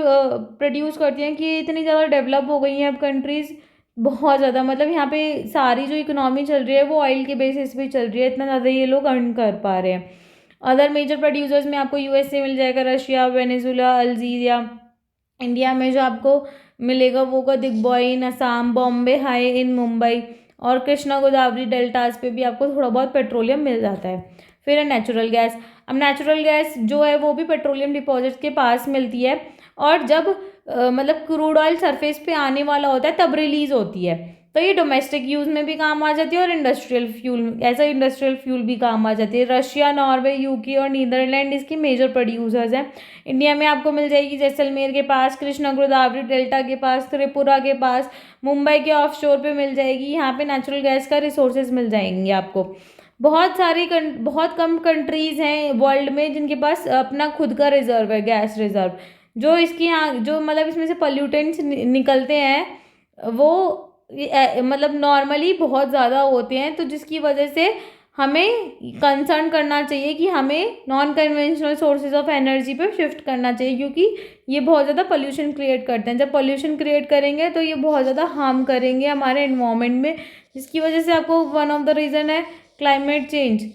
प्रोड्यूस करती हैं कि इतनी ज़्यादा डेवलप हो गई हैं अब कंट्रीज़, बहुत ज़्यादा। मतलब यहाँ पे सारी जो इकोनॉमी चल रही है वो ऑयल के बेसिस पे चल रही है, इतना ज़्यादा ये लोग अर्न कर पा रहे हैं। अदर मेजर प्रोड्यूसर्स में आपको यूएसए मिल जाएगा, रशिया, वेनेजुला, अल्जीरिया। इंडिया में जो आपको मिलेगा वो का दिग्बॉय इन असम, बॉम्बे हाई इन मुंबई, और कृष्णा गोदावरी डेल्टास पे भी आपको थोड़ा बहुत पेट्रोलियम मिल जाता है। फिर है नेचुरल गैस। अब नेचुरल गैस जो है वो भी पेट्रोलियम डिपॉजिट के पास मिलती है, और जब मतलब क्रूड ऑयल सरफेस पे आने वाला होता है तब रिलीज होती है, तो ये डोमेस्टिक यूज़ में भी काम आ जाती है और इंडस्ट्रियल फ्यूल, ऐसा इंडस्ट्रियल फ्यूल भी काम आ जाती है। रशिया, नॉर्वे, यूके और नीदरलैंड इसकी मेजर प्रोड्यूसर्स हैं। इंडिया में आपको मिल जाएगी जैसलमेर के पास, कृष्णा गोदावरी डेल्टा के पास, त्रिपुरा के पास, मुंबई के ऑफ शोर पर मिल जाएगी। यहाँ पे नेचुरल गैस का रिसोर्सेज मिल जाएंगे आपको। बहुत कम कंट्रीज़ हैं वर्ल्ड में जिनके पास अपना खुद का रिजर्व है, गैस रिजर्व। जो इसकी यहाँ जो मतलब इसमें से पॉल्यूटेंट्स निकलते हैं वो मतलब नॉर्मली बहुत ज़्यादा होते हैं, तो जिसकी वजह से हमें कंसर्न करना चाहिए कि हमें non conventional sources of energy पे शिफ्ट करना चाहिए, क्योंकि ये बहुत ज़्यादा पोल्यूशन क्रिएट करते हैं। जब पोल्यूशन क्रिएट करेंगे तो ये बहुत ज़्यादा हार्म करेंगे हमारे एनवायरनमेंट में, जिसकी वजह से आपको वन ऑफ द रीज़न है क्लाइमेट चेंज।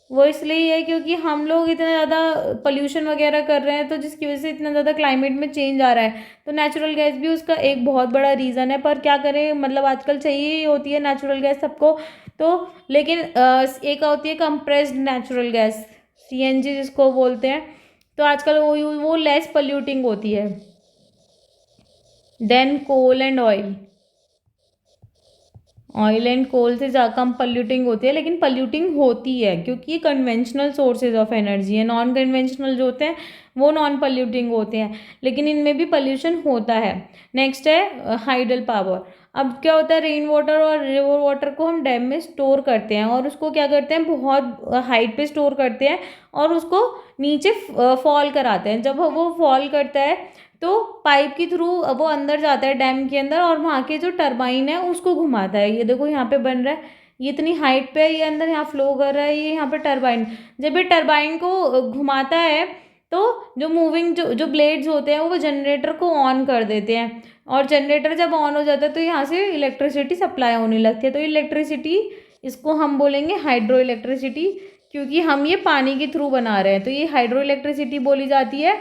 वो इसलिए है क्योंकि हम लोग इतना ज़्यादा पोल्यूशन वगैरह कर रहे हैं, तो जिसकी वजह से इतना ज़्यादा क्लाइमेट में चेंज आ रहा है। तो नेचुरल गैस भी उसका एक बहुत बड़ा रीज़न है, पर क्या करें, मतलब आजकल चाहिए ही होती है नेचुरल गैस सबको। तो लेकिन एक होती है कंप्रेस्ड नेचुरल गैस, सीएनजी जिसको बोलते हैं, तो आजकल वो लेस पोल्यूटिंग होती है then coal and oil. Oil and coal से ज़्यादा कम पॉल्यूटिंग होती है, लेकिन पॉल्यूटिंग होती है क्योंकि ये कन्वेंशनल सोर्सेज ऑफ एनर्जी है। नॉन कन्वेंशनल जो होते हैं वो नॉन पॉल्यूटिंग होते हैं, लेकिन इनमें भी पॉल्यूशन होता है। नेक्स्ट है हाइडल पावर। अब क्या होता है, रेन वाटर और रिवर वाटर को हम डैम में स्टोर करते हैं और उसको क्या करते हैं, बहुत हाइट पे स्टोर करते हैं और उसको नीचे फॉल कराते हैं। जब वो फॉल करता है तो पाइप के थ्रू वो अंदर जाता है डैम के अंदर और वहाँ के जो टरबाइन है उसको घुमाता है। ये देखो यहाँ पे बन रहा है, ये इतनी हाइट पे है, ये अंदर यहाँ फ्लो कर रहा है, ये यहाँ पे टरबाइन। जब ये टरबाइन को घुमाता है तो जो मूविंग जो ब्लेड्स होते हैं वो जनरेटर को ऑन कर देते हैं और जनरेटर जब ऑन हो जाता है तो यहाँ से इलेक्ट्रिसिटी सप्लाई होने लगती है। तो इलेक्ट्रिसिटी, इसको हम बोलेंगे हाइड्रो इलेक्ट्रिसिटी, क्योंकि हम ये पानी के थ्रू बना रहे हैं तो ये हाइड्रो इलेक्ट्रिसिटी बोली जाती है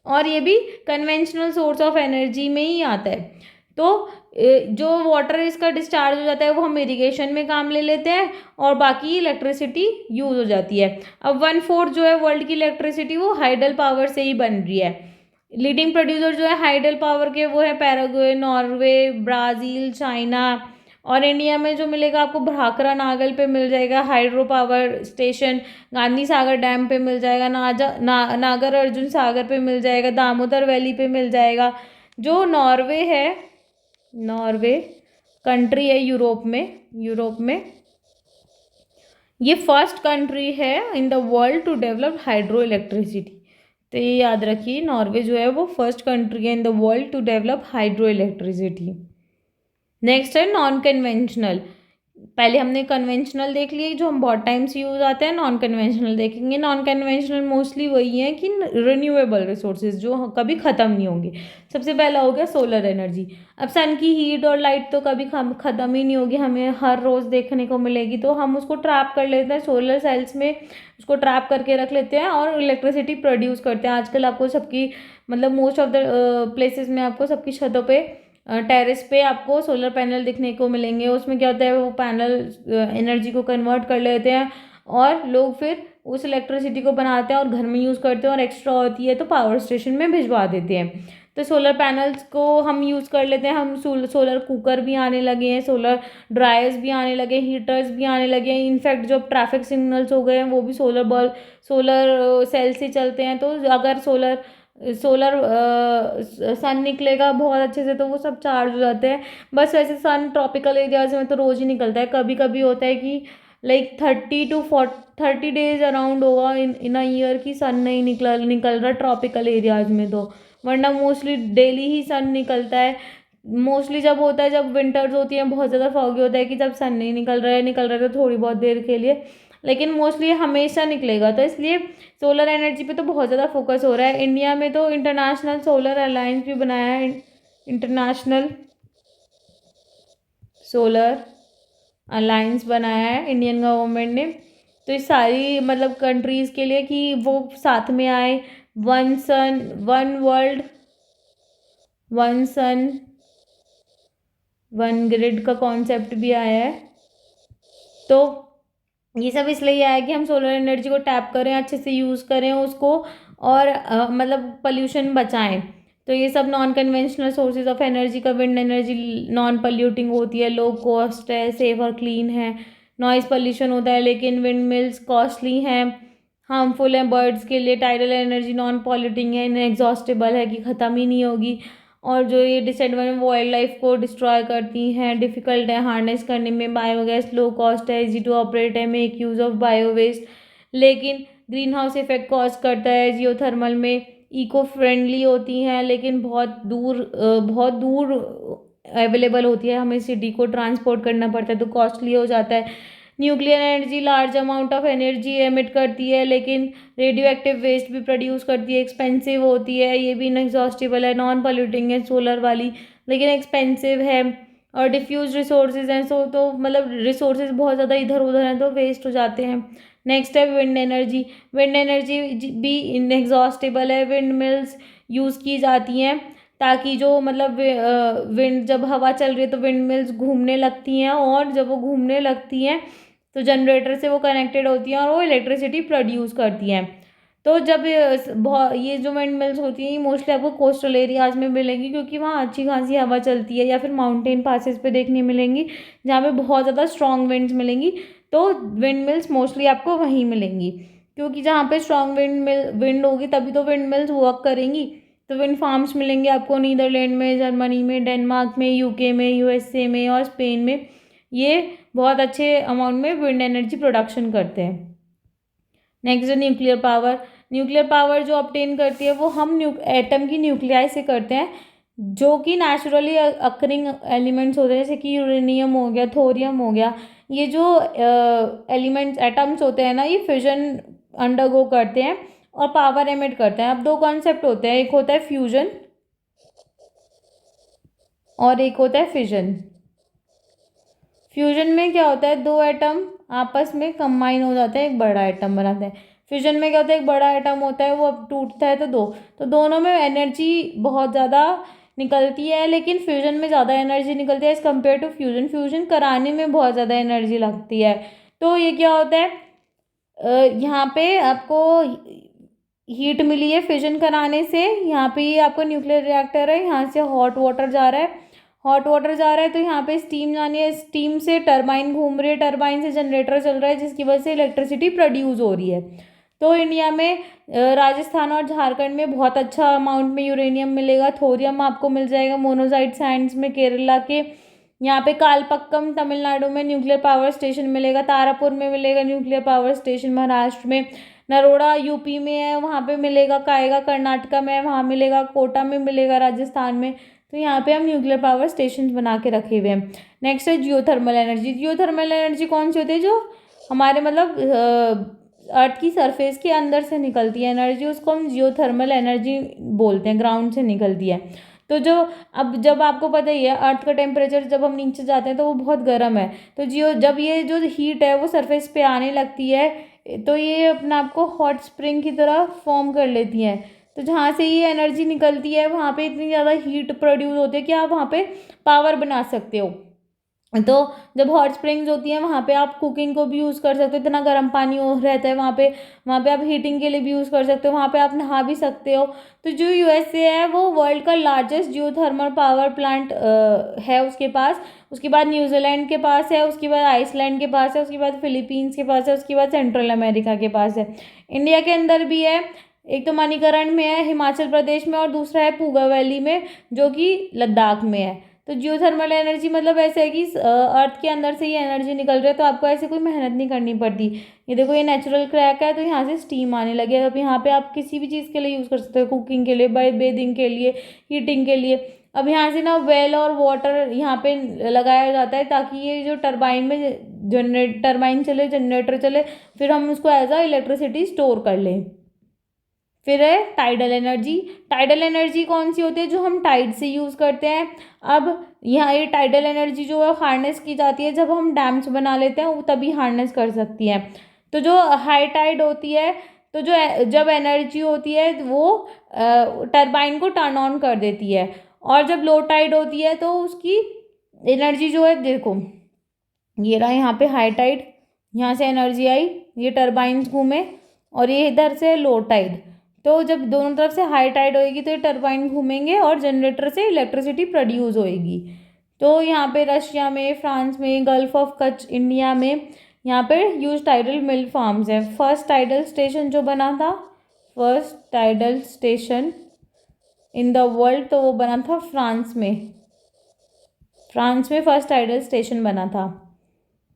और ये भी कन्वेंशनल सोर्स ऑफ एनर्जी में ही आता है। तो जो वाटर इसका डिस्चार्ज हो जाता है वो हम इरिगेशन में काम ले लेते हैं और बाकी इलेक्ट्रिसिटी यूज हो जाती है। अब 1/4 जो है वर्ल्ड की इलेक्ट्रिसिटी वो हाइडल पावर से ही बन रही है। लीडिंग प्रोड्यूसर जो है हाइडल पावर के वो है पैराग्वे, नॉर्वे, ब्राज़ील, चाइना। और इंडिया में जो मिलेगा आपको भाखरा नागल पे मिल जाएगा hydro power station, Gandhi Sagar dam पे मिल जाएगा, नागर अर्जुन सागर पे मिल जाएगा, दामोदर वैली पे मिल जाएगा। जो नॉर्वे है, नॉर्वे कंट्री है यूरोप में ये फर्स्ट कंट्री है in the world to develop hydro electricity. तो ये याद रखिए, नॉर्वे जो है वो फर्स्ट कंट्री है in the world to develop hydro electricity. Next है नॉन कन्वेंशनल। पहले हमने कन्वेंशनल देख लिए जो हम बहुत टाइम से यूज आते हैं, नॉन कन्वेंशनल देखेंगे। नॉन कन्वेंशनल मोस्टली वही है कि रिन्यूएबल रिसोर्सेज जो कभी ख़त्म नहीं होंगे। सबसे पहला हो गया सोलर एनर्जी। अब सन की हीट और लाइट तो कभी ख़त्म ही नहीं होगी, हमें हर रोज़ देखने को मिलेगी, तो हम उसको ट्रैप कर लेते हैं सोलर सेल्स में, उसको ट्रैप करके रख लेते हैं और इलेक्ट्रिसिटी प्रोड्यूस करते हैं। आजकल आपको सबकी मतलब मोस्ट ऑफ द प्लेसेस में आपको सबकी छतों पे टेरेस पे आपको सोलर पैनल दिखने को मिलेंगे। उसमें क्या होता है, वो पैनल एनर्जी को कन्वर्ट कर लेते हैं और लोग फिर उस इलेक्ट्रिसिटी को बनाते हैं और घर में यूज़ करते हैं और एक्स्ट्रा होती है तो पावर स्टेशन में भिजवा देते हैं। तो सोलर पैनल्स को हम यूज़ कर लेते हैं। हम सोलर कुकर भी आने लगे हैं, सोलर ड्रायर्स भी आने लगे, हीटर्स भी आने लगे हैं। इनफैक्ट जो ट्रैफिक सिग्नल्स हो गए हैं वो भी सोलर सेल से चलते हैं। तो अगर सोलर सन निकलेगा बहुत अच्छे से तो वो सब चार्ज हो जाते हैं। बस वैसे सन ट्रॉपिकल एरियाज में तो रोज़ ही निकलता है, कभी कभी होता है कि लाइक 30 डेज अराउंड होगा इन अ ईयर की सन नहीं निकल रहा ट्रॉपिकल एरियाज में, तो वरना मोस्टली डेली ही सन निकलता है। मोस्टली जब होता है, जब विंटर्स होती हैं बहुत ज़्यादा फॉगी होता है कि जब सन नहीं निकल रहा है तो थोड़ी बहुत देर के लिए, लेकिन मोस्टली हमेशा निकलेगा। तो इसलिए सोलर एनर्जी पे तो बहुत ज़्यादा फोकस हो रहा है। इंडिया में तो इंटरनेशनल सोलर अलायंस भी बनाया है, इंटरनेशनल सोलर अलायंस बनाया है इंडियन गवर्नमेंट ने। तो इस सारी मतलब कंट्रीज़ के लिए कि वो साथ में आए, one sun one world one sun one grid का कॉन्सेप्ट भी आया है। तो ये सब इसलिए आया कि हम सोलर एनर्जी को टैप करें, अच्छे से यूज़ करें उसको और मतलब पॉल्यूशन बचाएं। तो ये सब non conventional sources of energy का, विंड एनर्जी नॉन पॉल्यूटिंग होती है, लो कॉस्ट है, सेफ और क्लीन है। नॉइज़ पॉल्यूशन होता है लेकिन विंड मिल्स कॉस्टली हैं, हार्मफुल हैं बर्ड्स के लिए। टाइडल एनर्जी नॉन पॉल्यूटिंग है, इनएग्जॉस्टेबल है कि ख़त्म ही नहीं होगी। और जो ये डिसएडवांटेज वाइल्ड लाइफ को डिस्ट्रॉय करती हैं, डिफ़िकल्ट है हार्नेस करने में। बायोगैस लो कॉस्ट है, इजी टू ऑपरेट है, make use of bio waste, लेकिन ग्रीन हाउस इफेक्ट कॉज करता है। जियोथर्मल में इको फ्रेंडली होती हैं लेकिन बहुत दूर अवेलेबल होती है, हमें सिटी को ट्रांसपोर्ट करना पड़ता है तो कॉस्टली हो जाता है। Nuclear energy large amount of energy emit करती है लेकिन रेडियो एक्टिव वेस्ट भी प्रोड्यूस करती है, एक्सपेंसिव होती है, ये भी इनएग्जॉस्टिबल है। नॉन पॉल्यूटिंग है सोलर वाली लेकिन एक्सपेंसिव है और डिफ्यूज रिसोर्सेज हैं, सो तो मतलब रिसोर्सेज बहुत ज़्यादा इधर उधर हैं तो वेस्ट हो जाते हैं। नेक्स्ट है विंड एनर्जी। विंड एनर्जी भी इनएग्जॉस्टेबल है। विंड मिल्स यूज़ की जाती हैं ताकि जो मतलब विंड जब हवा चल रही है तो विंड मिल्स घूमने लगती हैं और जब वो घूमने लगती हैं तो जनरेटर से वो कनेक्टेड होती हैं और वो इलेक्ट्रिसिटी प्रोड्यूस करती हैं। तो जब ये जो विंड मिल्स होती हैं ये मोस्टली आपको कोस्टल एरियाज़ में मिलेंगी क्योंकि वहाँ अच्छी खासी हवा चलती है, या फिर माउंटेन पासेस पे देखने मिलेंगी जहाँ पे बहुत ज़्यादा स्ट्रॉन्ग विंड्स मिलेंगी। तो विंड मिल्स मोस्टली आपको वहीं मिलेंगी क्योंकि जहाँ पे स्ट्रॉन्ग विंड होगी तभी तो विंड मिल्स वर्क करेंगी। तो विंड फार्म्स मिलेंगे आपको नीदरलैंड में, जर्मनी में, डेनमार्क में, यूके में, यूएसए में और स्पेन में। ये बहुत अच्छे अमाउंट में विंड एनर्जी प्रोडक्शन करते हैं। नेक्स्ट है न्यूक्लियर पावर। न्यूक्लियर पावर जो ऑब्टेन करती है वो हम एटम की न्यूक्लियाई से करते हैं, जो कि नेचुरली अकरिंग एलिमेंट्स होते हैं, जैसे कि यूरेनियम हो गया, थोरियम हो गया। ये जो एलिमेंट्स एटम्स होते हैं ना, ये फ्यूजन अंडरगो करते हैं और पावर एमिट करते हैं। अब दो कॉन्सेप्ट होते हैं, एक होता है फ्यूजन और एक होता है फिजन। फ्यूजन में क्या होता है, दो एटम आपस में कंबाइन हो जाते हैं, एक बड़ा एटम बनाते हैं। फ्यूजन में क्या होता है, एक बड़ा एटम होता है, वो अब टूटता है तो दोनों में एनर्जी बहुत ज़्यादा निकलती है, लेकिन फ्यूजन में ज़्यादा एनर्जी निकलती है as compared to fusion. Fusion कराने में बहुत ज़्यादा एनर्जी लगती है। तो ये क्या होता है, यहाँ पे आपको हीट मिली है फिजन कराने से। यहाँ पे ये आपका न्यूक्लियर रिएक्टर है, यहाँ से हॉट वाटर जा रहा है, हॉट वाटर जा रहा है तो यहाँ पे स्टीम जानी है, स्टीम से टरबाइन घूम रही है, टरबाइन से जनरेटर चल रहा है, जिसकी वजह से इलेक्ट्रिसिटी प्रोड्यूस हो रही है। तो इंडिया में राजस्थान और झारखंड में बहुत अच्छा अमाउंट में यूरेनियम मिलेगा। थोरियम आपको मिल जाएगा मोनोजाइट सैंड्स में केरला के। यहाँ पे कालपक्कम तमिलनाडु में न्यूक्लियर पावर स्टेशन मिलेगा, तारापुर में मिलेगा न्यूक्लियर पावर स्टेशन महाराष्ट्र में, नरोड़ा यूपी में है वहाँ पे मिलेगा, कायगा कर्नाटका में है वहाँ मिलेगा, कोटा में मिलेगा राजस्थान में। तो यहाँ पे हम न्यूक्लियर पावर स्टेशन बना के रखे हुए हैं। नेक्स्ट है जियोथर्मल एनर्जी। जियोथर्मल एनर्जी कौन सी होती है, जो हमारे मतलब अर्थ की सरफेस के अंदर से निकलती है एनर्जी, उसको हम जियोथर्मल एनर्जी बोलते हैं, ग्राउंड से निकलती है। तो जो अब जब आपको पता ही है अर्थ का टेम्परेचर जब हम नीचे जाते हैं तो वो बहुत गर्म है, तो जब ये जो हीट है वो सरफेस पे आने लगती है तो ये अपने आप को हॉट स्प्रिंग की तरह फॉर्म कर लेती हैं। तो जहाँ से ये एनर्जी निकलती है वहाँ पे इतनी ज़्यादा हीट प्रोड्यूस होती है कि आप वहाँ पे पावर बना सकते हो। तो जब हॉट स्प्रिंग्स होती हैं वहाँ पे आप कुकिंग को भी यूज़ कर सकते हो, इतना गर्म पानी रहता है वहाँ पे आप हीटिंग के लिए भी यूज़ कर सकते हो, वहाँ पे आप नहा भी सकते हो। तो जो यूएसए है वो वर्ल्ड का लार्जेस्ट जियोथर्मल पावर प्लांट है उसके पास। उसके बाद न्यूजीलैंड के पास है, उसके बाद आइसलैंड के पास है, उसके बाद फिलीपींस के पास है, उसके बाद सेंट्रल अमेरिका के पास है। इंडिया के अंदर भी है, एक तो मणिकरण में है हिमाचल प्रदेश में और दूसरा है पूगा वैली में जो कि लद्दाख में है। तो जियोथर्मल एनर्जी मतलब ऐसा है कि अर्थ के अंदर से ये एनर्जी निकल रही है, तो आपको ऐसे कोई मेहनत नहीं करनी पड़ती। ये देखो ये नेचुरल क्रैक है तो यहाँ से स्टीम आने लगे। अब यहाँ पे आप किसी भी चीज़ के लिए यूज़ कर सकते हो, कुकिंग के लिए, बेदिंग के लिए, हीटिंग के लिए। अब यहाँ से ना वेल और वाटर यहाँ पे लगाया जाता है ताकि ये जो टरबाइन में टरबाइन चले, जनरेटर चले, फिर हम उसको एज अ इलेक्ट्रिसिटी स्टोर कर लें। फिर है टाइडल एनर्जी। टाइडल एनर्जी कौन सी होती है, जो हम टाइड से यूज़ करते हैं। अब यहाँ ये टाइडल एनर्जी जो है हार्नेस की जाती है जब हम डैम्स बना लेते हैं, वो तभी हार्नेस कर सकती है। तो जो हाई टाइड होती है, तो जो जब एनर्जी होती है वो टरबाइन को टर्न ऑन कर देती है, और जब लो टाइड होती है तो उसकी एनर्जी जो है, देखो ये रहा यहाँ पे हाई टाइड, यहाँ से एनर्जी आई, ये टरबाइंस घूमे, और ये इधर से लो टाइड। तो जब दोनों तरफ से हाई टाइड होएगी तो ये टरबाइन घूमेंगे और जनरेटर से इलेक्ट्रिसिटी प्रोड्यूस होएगी। तो यहाँ पे रशिया में, फ्रांस में, गल्फ ऑफ कच्छ इंडिया में, यहाँ पे ह्यूज टाइडल मिल फार्म्स हैं। फर्स्ट टाइडल स्टेशन जो बना था, first tidal station in the world, तो वो बना था फ्रांस में। फ्रांस में फर्स्ट टाइडल स्टेशन बना था।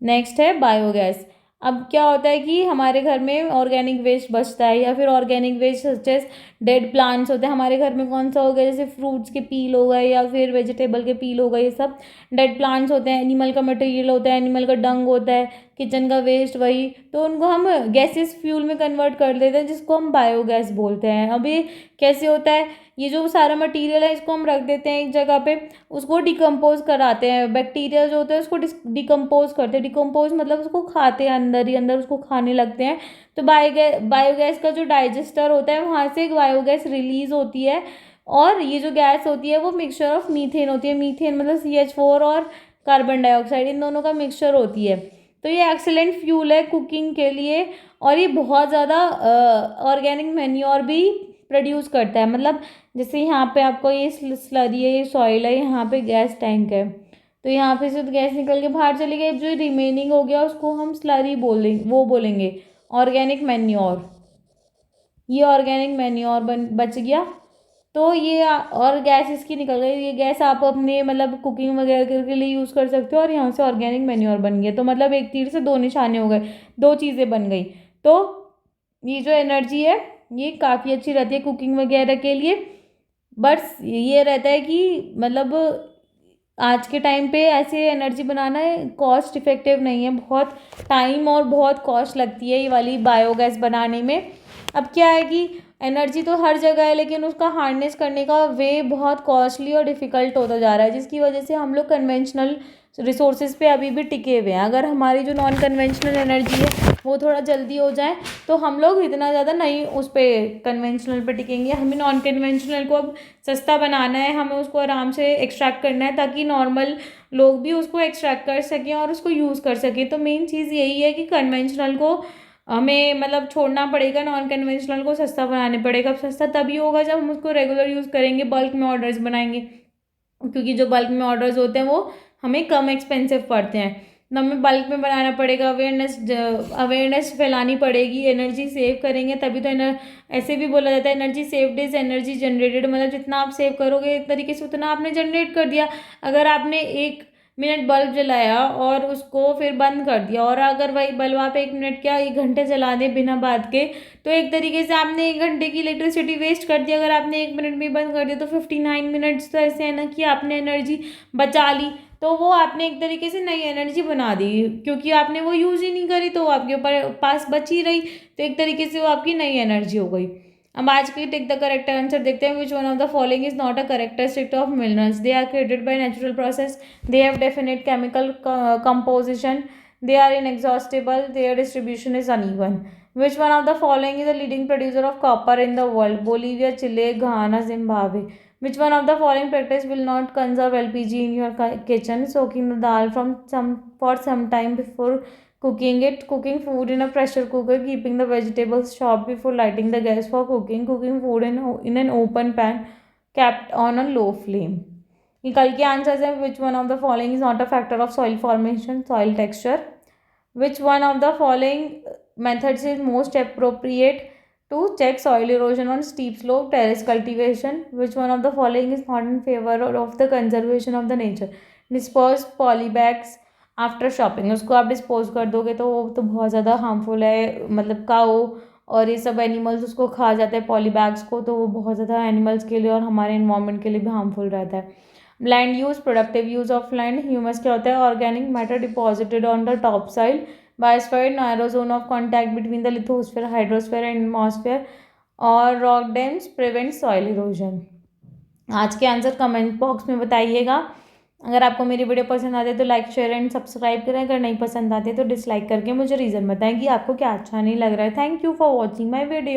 नेक्स्ट है बायोगैस। अब क्या होता है कि हमारे घर में ऑर्गेनिक वेस्ट बचता है, या फिर organic waste such as dead plants होते हैं हमारे घर में, कौन सा हो गया, जैसे फ्रूट्स के पील हो गए या फिर वेजिटेबल के पील हो गए, ये सब डेड प्लांट्स होते हैं। एनिमल का मटेरियल होता है, एनिमल का डंग होता है, किचन का वेस्ट वही, तो उनको हम गैसेस फ्यूल में कन्वर्ट कर देते हैं जिसको हम बायोगैस बोलते हैं। अब ये कैसे होता है, ये जो सारा मटेरियल है इसको हम रख देते हैं एक जगह पे, उसको डिकम्पोज कराते हैं, बैक्टीरिया जो होते हैं उसको डिकम्पोज करते हैं। डिकम्पोज मतलब उसको खाते हैं, अंदर ही अंदर उसको खाने लगते हैं। तो बायोगैस का जो डाइजेस्टर होता है वहाँ से एक बायोगैस रिलीज होती है, और ये जो गैस होती है वो मिक्सचर ऑफ मीथेन होती है। मीथेन मतलब CH4 और कार्बन डाइऑक्साइड, इन दोनों का मिक्सचर होती है। तो ये एक्सेलेंट फ्यूल है कुकिंग के लिए, और ये बहुत ज़्यादा ऑर्गेनिक मैन्योर भी प्रोड्यूस करता है। मतलब जैसे यहाँ पे आपको ये स्लरी है, ये सॉइल है, यहाँ पे गैस टैंक है, तो यहाँ पे से तो गैस निकल के बाहर चली गई, जो रिमेनिंग हो गया उसको हम स्लरी बोलेंगे ऑर्गेनिक मैन्योर। ये ऑर्गेनिक मैन्योर बच गया। तो ये और गैस इसकी निकल गई, ये गैस आप अपने मतलब कुकिंग वगैरह के लिए यूज़ कर सकते हो और यहाँ से ऑर्गेनिक मैन्योर बन गया। तो मतलब एक तीर से दो निशाने हो गए, दो चीज़ें बन गई। तो ये जो एनर्जी है ये काफ़ी अच्छी रहती है कुकिंग वगैरह के लिए। बस ये रहता है कि मतलब आज के टाइम पे ऐसे एनर्जी बनाना है कॉस्ट इफ़ेक्टिव नहीं है, बहुत टाइम और बहुत कॉस्ट लगती है ये वाली बायोगैस बनाने में। अब क्या है कि एनर्जी तो हर जगह है लेकिन उसका हार्नेस करने का वे बहुत कॉस्टली और डिफ़िकल्ट होता जा रहा है, जिसकी वजह से हम लोग कन्वेंशनल रिसोर्सेज पे अभी भी टिके हुए हैं। अगर हमारी जो नॉन कन्वेंशनल एनर्जी है वो थोड़ा जल्दी हो जाए तो हम लोग इतना ज़्यादा नहीं उस पर कन्वेंशनल पे टिकेंगे। हमें नॉन कन्वेंशनल को अब सस्ता बनाना है, हमें उसको आराम से एक्सट्रैक्ट करना है ताकि नॉर्मल लोग भी उसको एक्सट्रैक्ट कर सकें और उसको यूज़ कर सकें। तो मेन चीज़ यही है कि कन्वेंशनल को हमें मतलब छोड़ना पड़ेगा, नॉन कन्वेंशनल को सस्ता बनाने पड़ेगा। अब सस्ता तभी होगा जब हम उसको रेगुलर यूज़ करेंगे, बल्क में ऑर्डर्स बनाएंगे, क्योंकि जो बल्क में ऑर्डर्स होते हैं वो हमें कम एक्सपेंसिव पड़ते हैं। तो हमें बल्क में बनाना पड़ेगा, अवेयरनेस फैलानी पड़ेगी, एनर्जी सेव करेंगे तभी तो ऐसे भी बोला जाता है energy saved is energy generated, मतलब जितना आप सेव करोगे एक तरीके से उतना आपने जनरेट कर दिया। अगर आपने 1 मिनट बल्ब जलाया और उसको फिर बंद कर दिया और अगर वही बल्ब आप 1 मिनट क्या 1 घंटे जला दें बिना बात के, तो एक तरीके से आपने 1 घंटे की इलेक्ट्रिसिटी वेस्ट कर दी। अगर आपने 1 मिनट में बंद कर दिया तो 59 मिनट्स तो ऐसे है ना कि आपने एनर्जी बचा ली, तो वो आपने एक तरीके से नई एनर्जी बना दी, क्योंकि आपने वो यूज़ ही नहीं करी तो वो आपके ऊपर पास बची रही, तो एक तरीके से वो आपकी नई एनर्जी हो गई। अब आज के टेक द करेक्ट आंसर देखते हैं। Which one of the following is not a characteristic of minerals? They are created by natural process, they have definite chemical composition, they are inexhaustible, their distribution is uneven. Which one of the following is a leading producer of copper in the world? Bolivia, Chile, Ghana, Zimbabwe. Which one of the following practice will not conserve LPG in your kitchen? Soaking the dal for some time before cooking it, cooking food in a pressure cooker, keeping the vegetables chopped before lighting the gas for cooking, cooking food in an open pan kept on a low flame. ये कल के आंसर्स हैं। Which one of the following is not a factor of soil formation? Soil texture. Which one of the following methods is most appropriate to check soil erosion on steep slope terrace cultivation? Which one of the following is not in favor of the conservation of the nature? Dispose polybags after shopping, उसको आप डिस्पोज कर दोगे तो वो तो बहुत ज़्यादा हार्मफुल है, मतलब काऊ और ये सब एनिमल्स उसको खा जाते हैं पॉली बैग्स को, तो वो बहुत ज़्यादा एनिमल्स के लिए और हमारे इन्वायरमेंट के लिए भी हार्मफुल रहता है। Land use, productive use of land. Humus क्या होता है? Organic matter deposited on the top soil. Biosphere, narrow zone of contact between the lithosphere, hydrosphere and atmosphere. और rock dams prevent soil erosion. आज के आंसर कमेंट बॉक्स में बताइएगा। अगर आपको मेरी वीडियो पसंद आती है तो लाइक शेयर एंड सब्सक्राइब करें, अगर नहीं पसंद आती है तो डिसलाइक करके मुझे रीज़न बताएं कि आपको क्या अच्छा नहीं लग रहा है। Thank you for watching my video.